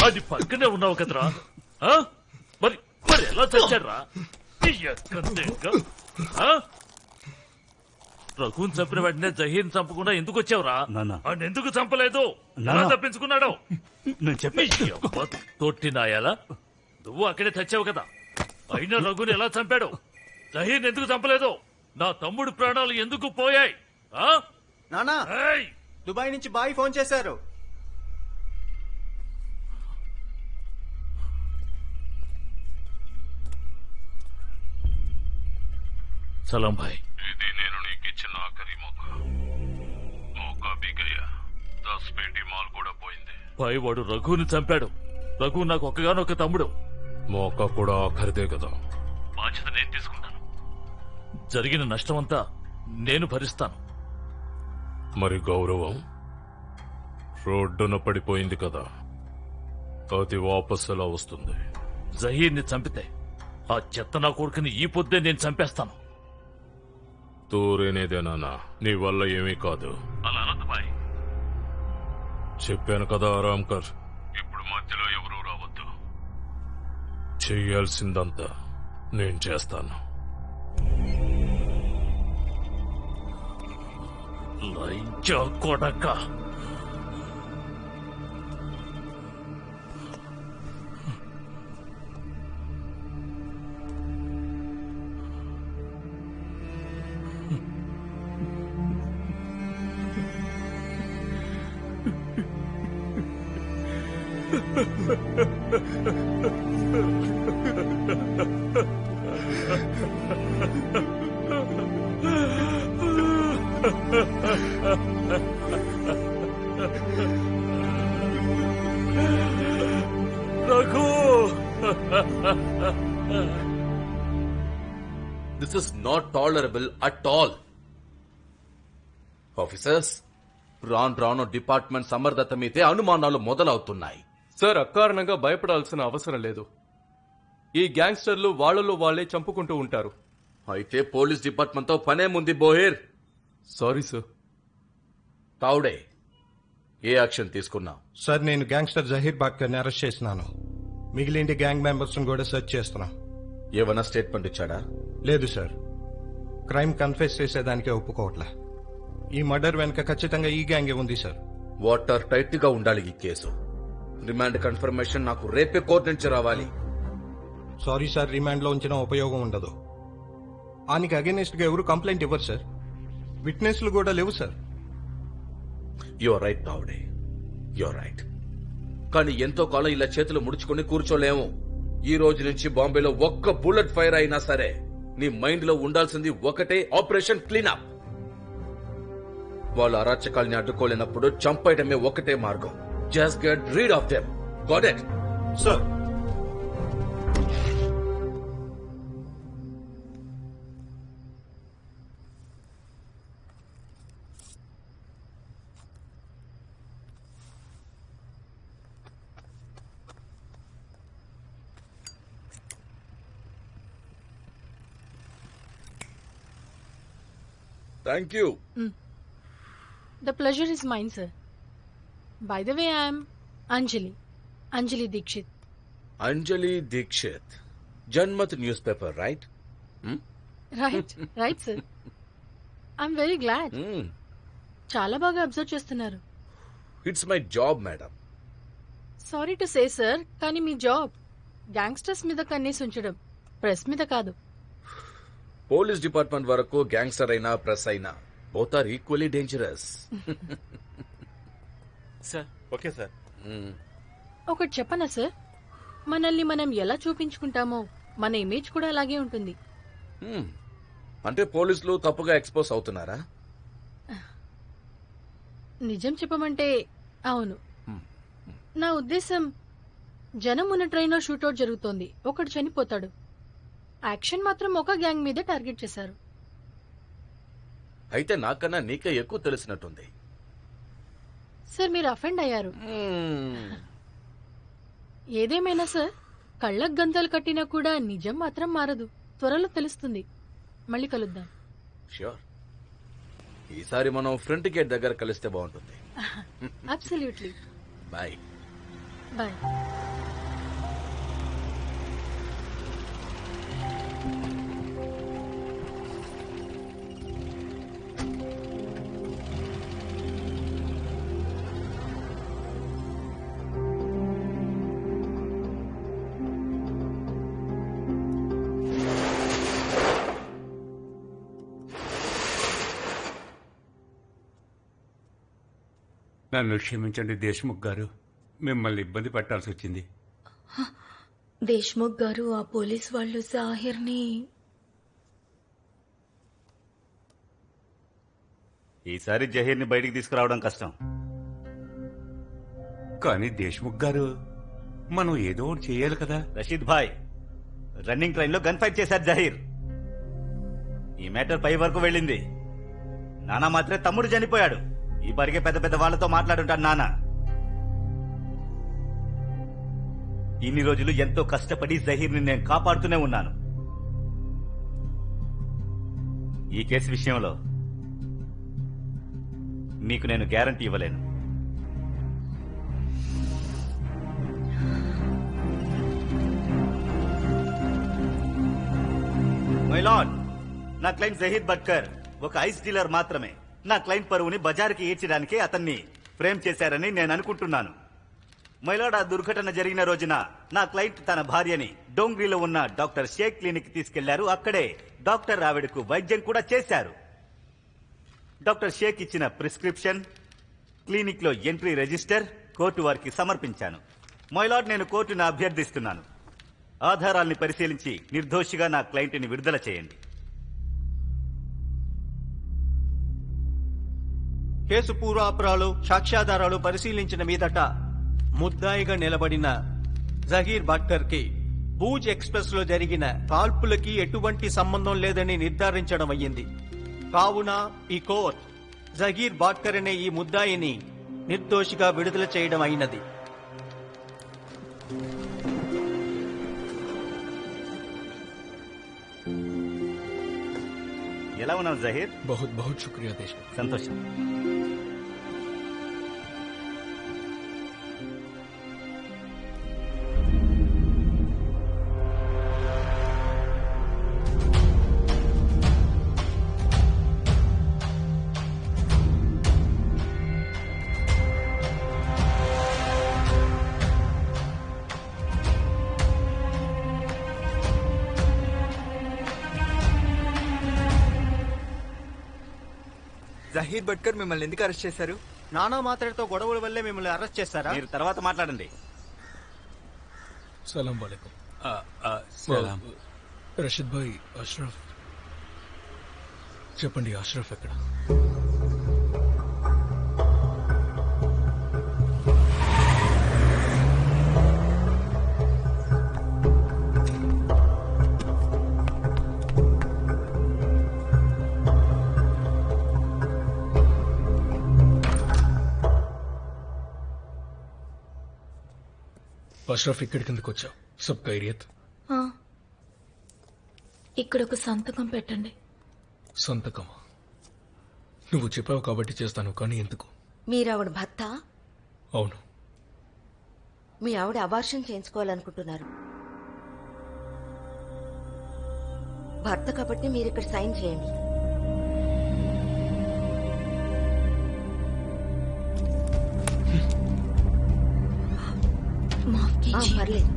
వాడి పక్కనే ఉన్నావు కదరా ఆ? మరి మరి ఎలా చచ్చాడ్రా రఘుని చంపిన వెంటనే జహీర్ చంపకుండా ఎందుకు వచ్చావురా ఆయన ఎందుకు చంపలేదు ఎలా తప్పించుకున్నాడు నేను చెప్పి తొట్టినాయాలా నువ్వు అక్కడే తెచ్చావు కదా అయినా రఘుని ఎలా చంపాడు జహీర్ ఎందుకు చంపలేదు నా తమ్ముడు ప్రాణాలు ఎందుకు పోయాయి నానా దుబాయ్ నుంచి బాయ్ ఫోన్ చేశారు. సలాం భాయ్. ఇది నేను నీకిచ్చిన ఆఖరి మోకా బిగయ్యా 10 పేటీ మాల్ కూడా పోయింది. భాయ్ వాడు రఘుని చంపాడు. రఘు నాకు ఒక్కగానొక్క తమ్ముడు. మోకా కూడా ఆఖరిదే కదా. బాధ్యత నేను తీసుకుంటాను. జరిగిన నష్టమంతా నేను భరిస్తాను. మరి గౌరవం రోడ్డున పడిపోయింది కదా, అది వాపస్ ఎలా వస్తుంది? జహీర్ని చంపితే ఆ చెత్త నా కొడుకుని ఈ పొద్దే నేను చంపేస్తాను. తూరేనేదేనా నీ వల్ల ఏమీ కాదు. అలా అనద్దు బాయ్. చెప్పాను కదా రామ్కర్, ఇప్పుడు మధ్యలో ఎవరూ రావద్దు. చెయ్యాల్సిందంతా నేను చేస్తాను. లంచా కొడక. Raghu, this is not tolerable at all. Officers, రాను డిపార్ట్మెంట్ సమర్థత మీదే అనుమానాలు మొదలవుతున్నాయి. సార్, అకారణంగా భయపడాల్సిన అవసరం లేదు. ఈ గ్యాంగ్స్టర్లు వాళ్లలో వాళ్లే చంపుకుంటూ ఉంటారు. అయితే పోలీస్ డిపార్ట్మెంట్ తో పనేముంది బోహేర్? Sorry sir. తావుడే, ఏ యాక్షన్ తీసుకున్నావు? సార్, నేను గ్యాంగ్స్టర్ జహీర్ బాక్కర్ని అరెస్ట్ చేసినాను. మిగిలిన గ్యాంగ్ మెంబర్స్ కూడా సెర్చ్ చేస్తున్నాం. ఏమన్నా స్టేట్మెంట్ ఇచ్చాడా? లేదు సార్, క్రైమ్ కన్ఫెస్ చేసేదానికే ఒప్పుకోవట్లే. ఈ మర్డర్ వెనుక ఖచ్చితంగా ఈ గ్యాంగే ఉంది సార్. వాటర్ టైట్ గా ఉండాలి ఈ కేసు. రిమాండ్ కన్ఫర్మేషన్ నాకు రేపే కోర్టు నుంచి రావాలి. సారీ సార్, రిమాండ్ లో ఉంచిన ఉపయోగం ఉండదు. ఆయనకి అగేనెస్ట్ గా ఎవరు కంప్లైంట్ ఇవ్వరు సార్. విట్నెస్లు కూడా లేవు sir. Your right Tawde, your right. కానీ ఎంతో కాలం ఇలా చేతులు ముడుచుకుని కూర్చోలేము. ఈ రోజు నుంచి బాంబేలో ఒక్క బుల్లెట్ ఫైర్ అయినా సరే నీ మైండ్ లో ఉండాల్సింది ఒకటే, ఆపరేషన్ క్లీనప్. వాళ్ళు అరాచకాల్ని అడ్డుకోలేనప్పుడు చంపేయడమే ఒకటే మార్గం. Just get rid of them. Got it? Sir, thank you. The pleasure is mine, sir. By the way, I am Anjali Dikshit. Anjali Dikshit, Janmat news paper, right? Right, sir. I'm very glad. చాలా బాగా observe చేస్తున్నారు. It's my job madam. Sorry to say sir, కానీ మీ job gangsters మీద కన్నేసి ఉంచడం, press మీద కాదు. పోలీస్ డిపార్ట్మెంట్ వరకు గ్యాంగ్స్టర్ అయినా ప్రెస్ అయినా both are equally dangerous. Sir. Okay sir. ఒకటి చెప్పనా సార్, మనల్ని మనం ఎలా చూపించుకుంటామో మన ఇమేజ్ కూడా అలాగే ఉంటుంది. అంటే పోలీసులు తప్పుగా ఎక్స్పోజ్ అవుతున్నారా? నిజం చెప్పమంటే అవును. నా ఉద్దేశం, జనం ఉన్న ట్రైన్లో షూటౌట్ జరుగుతోంది, ఒకడు చనిపోతాడు. యాక్షన్ మాత్రం ఒక గ్యాంగ్ మీద టార్గెట్ చేశారు. అయితే నాకన్నా నీకే ఎక్కువ తెలిసినట్టుంది. సార్, మీరు అఫెండ్ అయ్యారు. ఏదేమైనా సార్, కళ్ళకు గంతలు కట్టినా కూడా నిజం మాత్రం మారదు. త్వరలో తెలుస్తుంది. మళ్ళీ కలుద్దాం. ష్యూర్. ఈసారి మనం ఫ్రంట్ గేట్ దగ్గర కలిస్తే బాగుంటుంది. అబ్సల్యూట్లీ. బాయ్. బాయ్. నన్ను క్షమించండి దేశ్ముఖ్ గారు, మిమ్మల్ని ఇబ్బంది పెట్టాల్సి వచ్చింది. దేశ్ముఖ్ గారు, ఆ పోలీస్ వాళ్ళు జాహిర్ని ఈసారి జహీర్ని బయటికి తీసుకురావడం కష్టం. కానీ దేశ్ముఖ్ గారు, మనం ఏదో ఒకటి చేయాలి కదా. రషీద్ భాయ్, రన్నింగ్ ట్రైన్ లో గన్ ఫైట్ చేశారు జహీర్. ఈ మ్యాటర్ పై వరకు వెళ్ళింది. నానా మాత్రమే తమ్ముడు చనిపోయాడు. ఈ పరిగే పెద్ద పెద్ద వాళ్ళతో మాట్లాడుంటాడు నాన్న. ఇన్ని రోజులు ఎంతో కష్టపడి జహీర్ని నేను కాపాడుతూనే ఉన్నాను. ఈ కేసు విషయంలో మీకు నేను గ్యారంటీ ఇవ్వలేను. మై లార్డ్, నా క్లయింట్ జహీద్ బట్కర్ ఒక ఐస్ డీలర్ మాత్రమే. నా క్లయింట్ పరువుని బజారుకి ఈడ్చడానికి అతన్ని ఫ్రేమ్ చేశారని నేను అనుకుంటున్నాను. మైలాడ్, ఆ దుర్ఘటన జరిగిన రోజున నా క్లయింట్ తన భార్యని డోంగ్రీలో ఉన్న డాక్టర్ షేక్ క్లినిక్ తీసుకెళ్లారు. అక్కడే డాక్టర్ ఆవిడకు వైద్యం కూడా చేశారు. డాక్టర్ షేక్ ఇచ్చిన ప్రిస్క్రిప్షన్, క్లినిక్ లో ఎంట్రీ రిజిస్టర్ కోర్టు వారికి సమర్పించాను. మైలాడ్, నేను కోర్టును అభ్యర్థిస్తున్నాను, ఆధారాల్ని పరిశీలించి నిర్దోషిగా నా క్లయింట్ని విడుదల చేయండి. కేసు పూర్వాపరాలు, సాక్ష్యాధారాలు పరిశీలించిన మీదట ముద్దాయిగా నిలబడిన జహీర్ బట్కర్ కి భూజ్ ఎక్స్ప్రెస్ లో జరిగిన కాల్పులకి ఎటువంటి సంబంధం లేదని నిర్ధారించడం అయ్యింది. కావున ఈ కోర్ట్ జహీర్ బాట్కర్ అనే ఈ ముద్దాయిని నిర్దోషిగా విడుదల చేయడం అయినది. ఎలా ఉన్నావు జహీర్? बहुत बहुत शुक्रिया देशमुख. సంతోషం. జహీర్ బట్కర్ మిమ్మల్ని ఎందుకు అరెస్ట్ చేశారు? నానా మాత్రతో గొడవల వల్లే మిమ్మల్ని అరెస్ట్ చేశారా? మీరు తర్వాత మాట్లాడండి. सलाम वालेकुम. సలాం. రషీద్ భాయ్, అష్రఫ్ చెప్పండి, అష్రఫ్ ఎక్కడ? అష్రఫ్, ఇక్కడి కిందకు వచ్చావు. సబ్ ఖైరియత్? ఇక్కడ ఒక సంతకం పెట్టండి. సంతకమా? నువ్వు చెప్పావు కాబట్టి చేస్తాను, కానీ ఎందుకు? మీరు ఆవిడ భర్త? అవును. మీ ఆవిడ అబార్షన్ చేయించుకోవాలనుకుంటున్నారు. భర్త కాబట్టి మీరు ఇక్కడ సైన్ చేయండి. మాఫ్ కీజియే. పర్లేదు.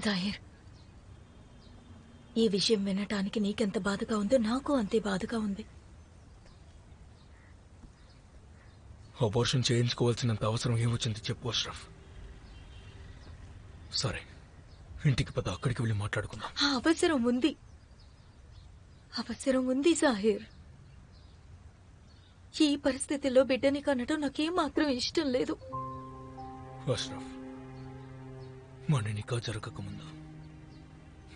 జాహిర్, ఈ విషయం వినటానికి నీకెంత బాధగా ఉందో నాకు అంతే బాధగా ఉంది. అబార్షన్ చేయించుకోవాల్సినంత అవసరం ఏమొచ్చింది చెప్పు అష్రఫ్. సరే, ఇంటికి పద, అక్కడికి వెళ్ళి మాట్లాడుకుందాం. ఆ అవసరం ఉంది జాహిర్. ఈ పరిస్థితిలో బిడ్డని కనడం నాకేం మాత్రం ఇష్టం లేదు. అష్రఫ్, మన నికా జరగకముందు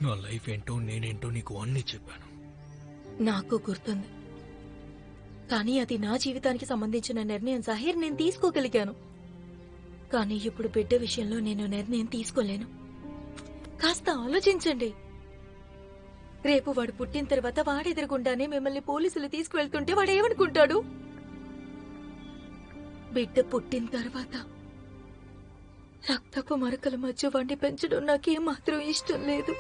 నా లైఫ్ ఏంటో నేనేంటో నీకు అన్నీ చెప్పాను. నాకు గుర్తుంది, కానీ అది నా జీవితానికి సంబంధించిన నిర్ణయం జాహిర్. నేను తీసుకోగలిగాను, కానీ ఇప్పుడు బిడ్డ విషయంలో నేను నిర్ణయం తీసుకోలేను. కాస్త ఆలోచించండి. రేపు వాడు పుట్టిన తర్వాత వాడెదురుగుండానే మిమ్మల్ని పోలీసులు తీసుకువెళ్తుంటే వాడు ఏమనుకుంటాడు? బిడ్డ పుట్టిన తర్వాత రక్తపు మరకల మధ్య వాడిని పెంచడం నాకేమాత్రం ఇష్టం లేదు.